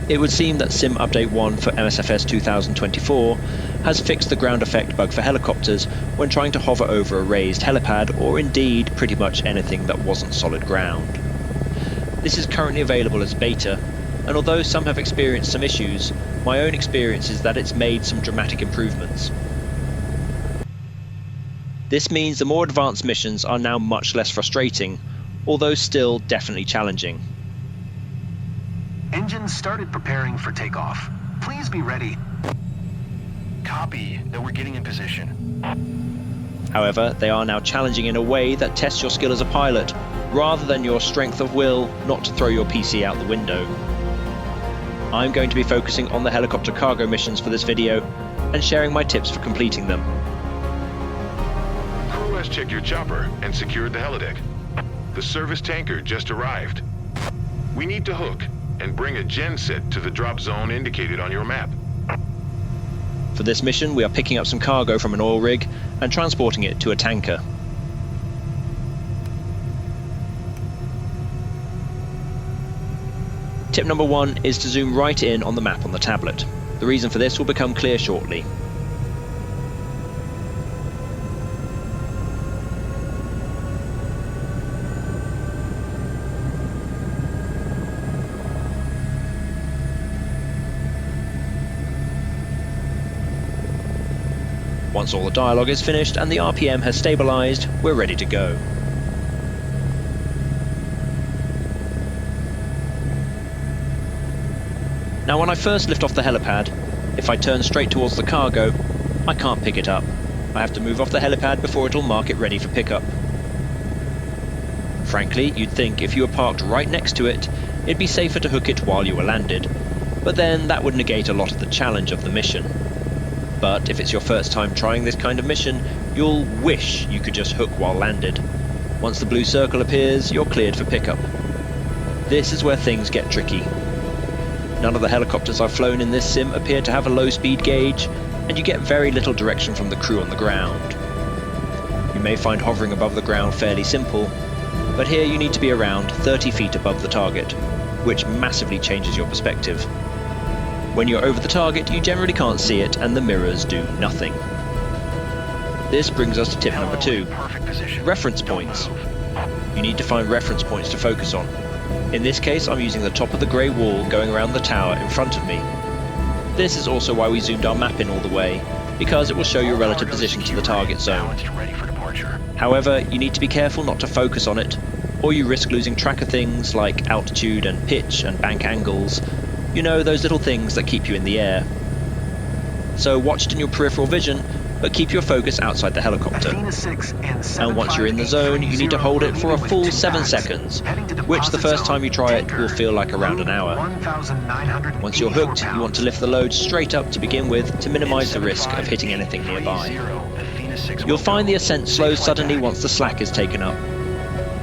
It would seem that Sim Update 1 for MSFS 2024 has fixed the ground effect bug for helicopters when trying to hover over a raised helipad, or indeed pretty much anything that wasn't solid ground. This is currently available as beta, and although some have experienced some issues, my own experience is that it's made some dramatic improvements. This means the more advanced missions are now much less frustrating, although still definitely challenging. Engines started preparing for takeoff. Please be ready. Copy that we're getting in position. However, they are now challenging in a way that tests your skill as a pilot, rather than your strength of will not to throw your PC out the window. I'm going to be focusing on the helicopter cargo missions for this video, and sharing my tips for completing them. Crew has checked your chopper and secured the helideck. The service tanker just arrived. We need to hook and bring a genset to the drop zone indicated on your map. For this mission, we are picking up some cargo from an oil rig and transporting it to a tanker. Tip number 1 is to zoom right in on the map on the tablet. The reason for this will become clear shortly. Once all the dialogue is finished and the RPM has stabilised, we're ready to go. Now when I first lift off the helipad, if I turn straight towards the cargo, I can't pick it up. I have to move off the helipad before it'll mark it ready for pickup. Frankly, you'd think if you were parked right next to it, it'd be safer to hook it while you were landed, but then that would negate a lot of the challenge of the mission. But if it's your first time trying this kind of mission, you'll wish you could just hook while landed. Once the blue circle appears, you're cleared for pickup. This is where things get tricky. None of the helicopters I've flown in this sim appear to have a low speed gauge, and you get very little direction from the crew on the ground. You may find hovering above the ground fairly simple, but here you need to be around 30 feet above the target, which massively changes your perspective. When you're over the target, you generally can't see it, and the mirrors do nothing. This brings us to tip number 2, reference points. You need to find reference points to focus on. In this case, I'm using the top of the grey wall going around the tower in front of me. This is also why we zoomed our map in all the way, because it will show your relative position to the target zone. However, you need to be careful not to focus on it, or you risk losing track of things like altitude and pitch and bank angles. You know, those little things that keep you in the air. So watch it in your peripheral vision, but keep your focus outside the helicopter. And once you're in the zone, you need to hold it for a full 7 seconds, which the first time you try it will feel like around an hour. Once you're hooked, you want to lift the load straight up to begin with to minimize the risk of hitting anything nearby. You'll find the ascent slows suddenly once the slack is taken up.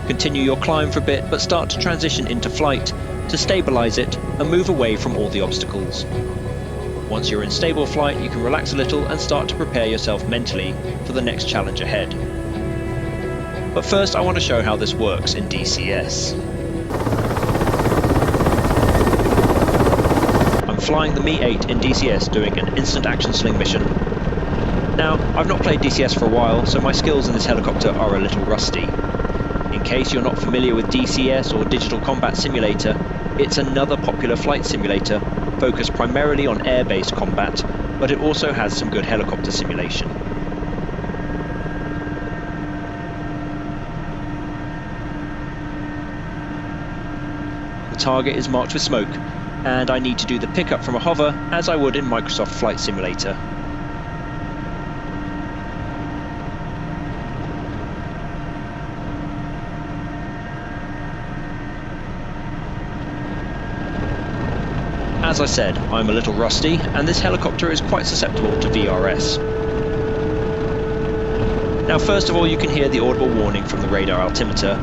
Continue your climb for a bit, but start to transition into flight to stabilize it and move away from all the obstacles. Once you're in stable flight, you can relax a little and start to prepare yourself mentally for the next challenge ahead. But first I want to show how this works in DCS. I'm flying the Mi-8 in DCS doing an instant action sling mission. Now, I've not played DCS for a while, so my skills in this helicopter are a little rusty. In case you're not familiar with DCS or Digital Combat Simulator, it's another popular flight simulator focused primarily on air-based combat, but it also has some good helicopter simulation. The target is marked with smoke, and I need to do the pickup from a hover as I would in Microsoft Flight Simulator. As I said, I'm a little rusty, and this helicopter is quite susceptible to VRS. Now first of all, you can hear the audible warning from the radar altimeter,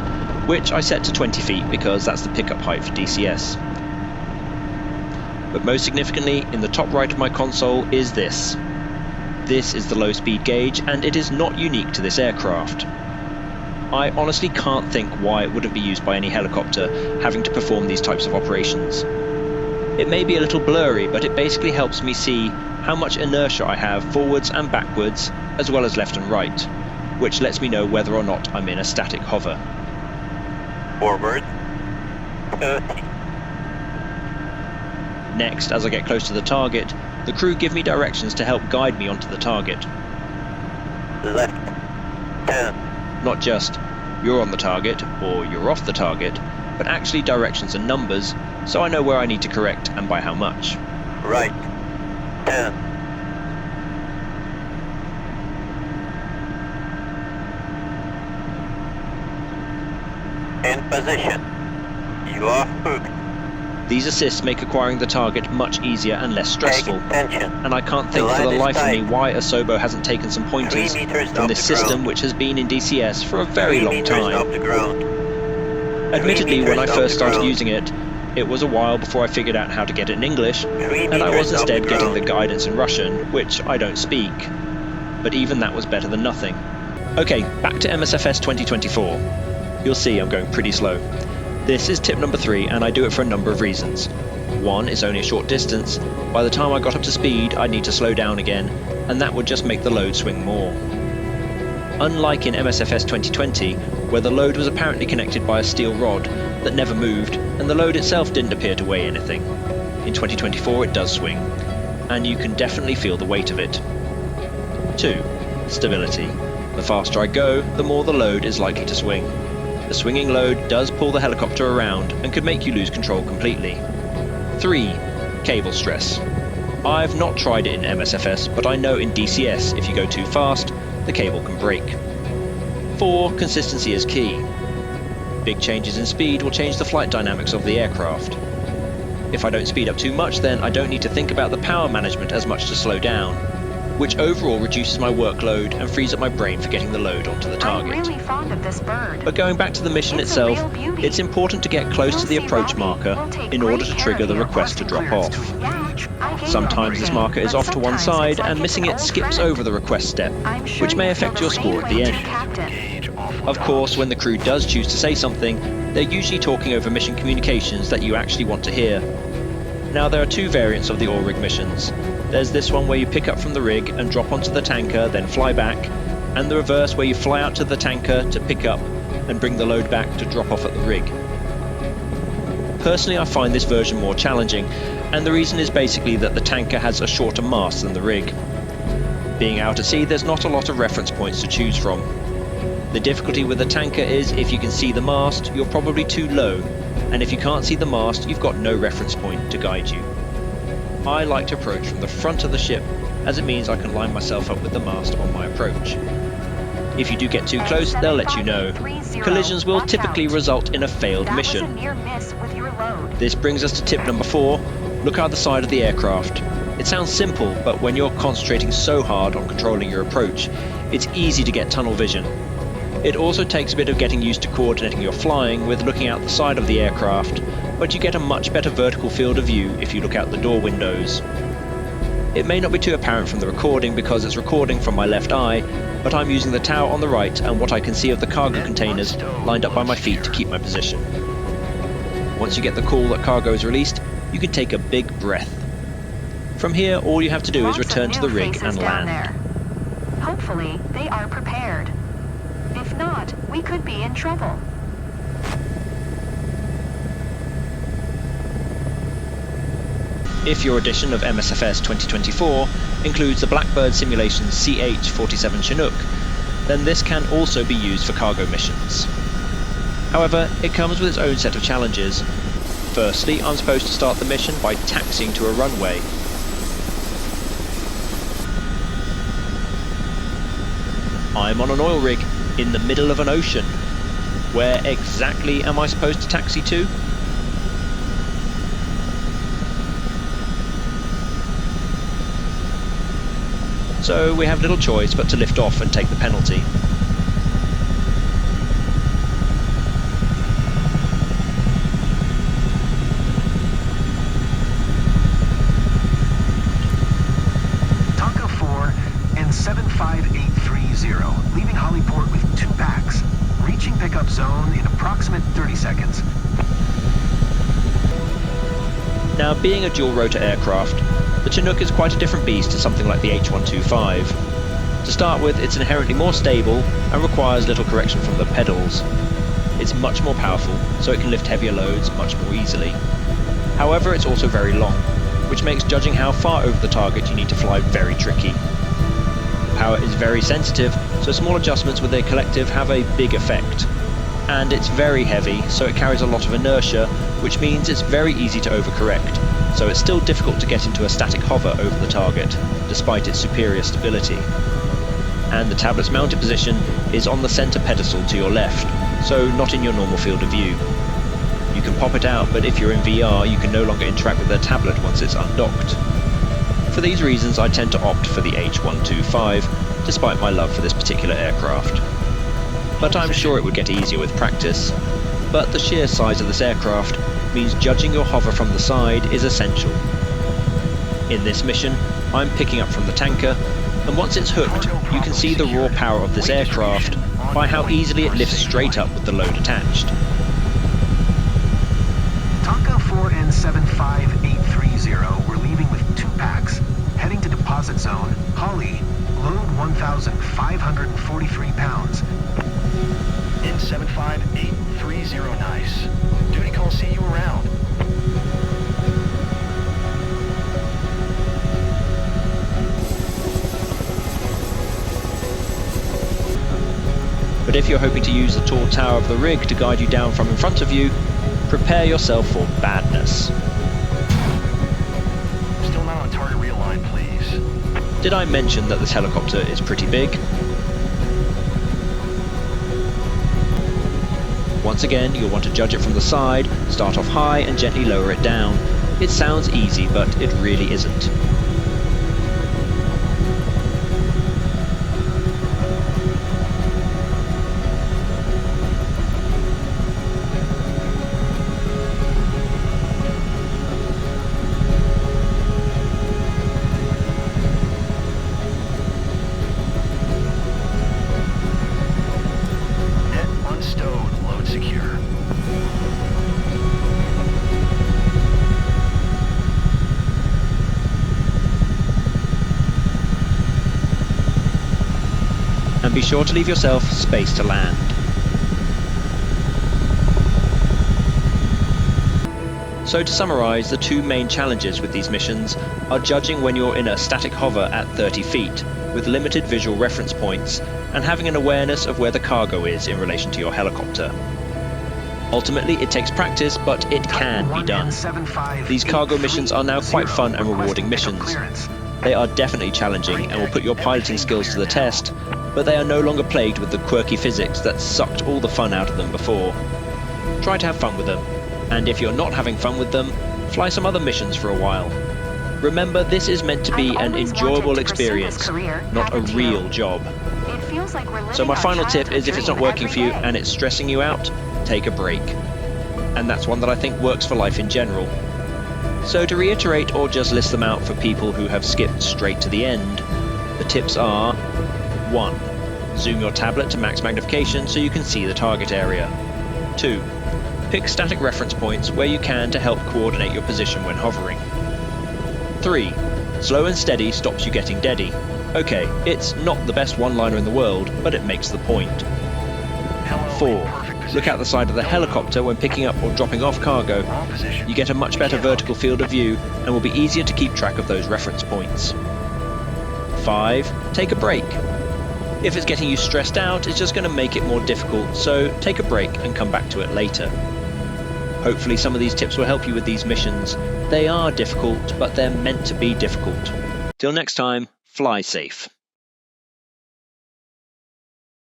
which I set to 20 feet because that's the pickup height for DCS. But most significantly, in the top right of my console is this. This is the low speed gauge, and it is not unique to this aircraft. I honestly can't think why it wouldn't be used by any helicopter having to perform these types of operations. It may be a little blurry, but it basically helps me see how much inertia I have forwards and backwards, as well as left and right, which lets me know whether or not I'm in a static hover. Forward 30. Next, as I get close to the target, the crew give me directions to help guide me onto the target. Left 10. Not just, you're on the target, or you're off the target, but actually directions and numbers, so I know where I need to correct and by how much. Right 10. In position. You are hooked. These assists make acquiring the target much easier and less stressful, Take attention. and I can't think for the life of me why Asobo hasn't taken some 3 pointers meters from off this the system ground. which has been in DCS for a very 3 long meters off time. the ground. Admittedly, when I meters off first the started ground. using it, it was a while before I figured out how to get it in English, 3 and I meters was off the instead getting the ground. guidance in Russian, which I don't speak. But even that was better than nothing. Okay, back to MSFS 2024. You'll see I'm going pretty slow. This is tip number 3, and I do it for a number of reasons. One, it's only a short distance. By the time I got up to speed, I'd need to slow down again, and that would just make the load swing more. Unlike in MSFS 2020, where the load was apparently connected by a steel rod that never moved, and the load itself didn't appear to weigh anything. In 2024 it does swing, and you can definitely feel the weight of it. 2. Stability. The faster I go, the more the load is likely to swing. The swinging load does pull the helicopter around and could make you lose control completely. 3. Cable stress. I've not tried it in MSFS, but I know in DCS if you go too fast, the cable can break. 4. Consistency is key. Big changes in speed will change the flight dynamics of the aircraft. If I don't speed up too much, then I don't need to think about the power management as much to slow down, which overall reduces my workload and frees up my brain for getting the load onto the target. I'm really fond of this bird. But going back to the mission It's a itself, real beauty. it's important to get close to the You'll see approach Robbie marker will take in order great to care trigger of the you. request to drop off. Yeah, I gave Sometimes this everything, marker is but off to one sometimes side, it's like and it's missing an it old skips friend. over the request step, I'm sure which may you affect feel your the score same at the way, end. Captain. Gauge awful Of course, when the crew does choose to say something, they're usually talking over mission communications that you actually want to hear. Now, there are 2 variants of the all-rig missions. There's this one where you pick up from the rig and drop onto the tanker, then fly back, and the reverse where you fly out to the tanker to pick up and bring the load back to drop off at the rig. Personally, I find this version more challenging, and the reason is basically that the tanker has a shorter mast than the rig. Being out at sea, there's not a lot of reference points to choose from. The difficulty with the tanker is if you can see the mast, you're probably too low, and if you can't see the mast, you've got no reference point to guide you. I like to approach from the front of the ship, as it means I can line myself up with the mast on my approach. If you do get too close, they'll let you know. Collisions will typically result in a failed That was a mission. near miss with your load. This brings us to tip number 4, look out the side of the aircraft. It sounds simple, but when you're concentrating so hard on controlling your approach, it's easy to get tunnel vision. It also takes a bit of getting used to coordinating your flying with looking out the side of the aircraft, but you get a much better vertical field of view if you look out the door windows. It may not be too apparent from the recording because it's recording from my left eye, but I'm using the tower on the right and what I can see of the cargo containers lined up by my feet to keep my position. Once you get the call that cargo is released, you can take a big breath. From here, all you have to do is Lots of return to the new rig faces and down land. there. Hopefully, they are prepared. If not, we could be in trouble. If your edition of MSFS 2024 includes the Blackbird Simulation CH-47 Chinook, then this can also be used for cargo missions. However, it comes with its own set of challenges. Firstly, I'm supposed to start the mission by taxiing to a runway. I'm on an oil rig in the middle of an ocean. Where exactly am I supposed to taxi to? So we have little choice but to lift off and take the penalty. Tonka 4 and 75830, leaving Hollyport with 2 packs. Reaching pickup zone in approximate 30 seconds. Now, being a dual-rotor aircraft, the Chinook is quite a different beast to something like the H-125. To start with, it's inherently more stable and requires little correction from the pedals. It's much more powerful, so it can lift heavier loads much more easily. However, it's also very long, which makes judging how far over the target you need to fly very tricky. The power is very sensitive, so small adjustments with a collective have a big effect. And it's very heavy, so it carries a lot of inertia, which means it's very easy to overcorrect, so it's still difficult to get into a static hover over the target, despite its superior stability. And the tablet's mounted position is on the centre pedestal to your left, so not in your normal field of view. You can pop it out, but if you're in VR, you can no longer interact with the tablet once it's undocked. For these reasons, I tend to opt for the H-125, despite my love for this particular aircraft. But I'm sure it would get easier with practice. But the sheer size of this aircraft means judging your hover from the side is essential. In this mission, I'm picking up from the tanker, and once it's hooked, you can see the raw power of this aircraft by how easily it lifts straight up with the load attached. Tonka 4N75830, we're leaving with 2 packs, heading to deposit zone, Holly, load 1,543 pounds. N75830, nice. Duty call, see you around. But if you're hoping to use the tall tower of the rig to guide you down from in front of you, prepare yourself for badness. Still not on target, realign, please. Did I mention that this helicopter is pretty big? Once again, you'll want to judge it from the side, start off high and gently lower it down. It sounds easy, but it really isn't. And be sure to leave yourself space to land. So to summarise, the 2 main challenges with these missions are judging when you're in a static hover at 30 feet, with limited visual reference points, and having an awareness of where the cargo is in relation to your helicopter. Ultimately, it takes practice, but it can be done. These cargo missions are now quite fun and rewarding missions. They are definitely challenging and will put your piloting skills to the test, but they are no longer plagued with the quirky physics that sucked all the fun out of them before. Try to have fun with them, and if you're not having fun with them, fly some other missions for a while. Remember, this is meant to be an enjoyable experience, not a real job. So my final tip is, if it's not working for you and it's stressing you out, take a break. And that's one that I think works for life in general. So to reiterate or just list them out for people who have skipped straight to the end, the tips are: 1. Zoom your tablet to max magnification so you can see the target area. 2. Pick static reference points where you can to help coordinate your position when hovering. 3. Slow and steady stops you getting deady. Okay, it's not the best one-liner in the world, but it makes the point. 4. Look out the side of the helicopter when picking up or dropping off cargo. You get a much better vertical field of view and will be easier to keep track of those reference points. 5. Take a break. If it's getting you stressed out, it's just going to make it more difficult, so take a break and come back to it later. Hopefully some of these tips will help you with these missions. They are difficult, but they're meant to be difficult. Till next time, fly safe.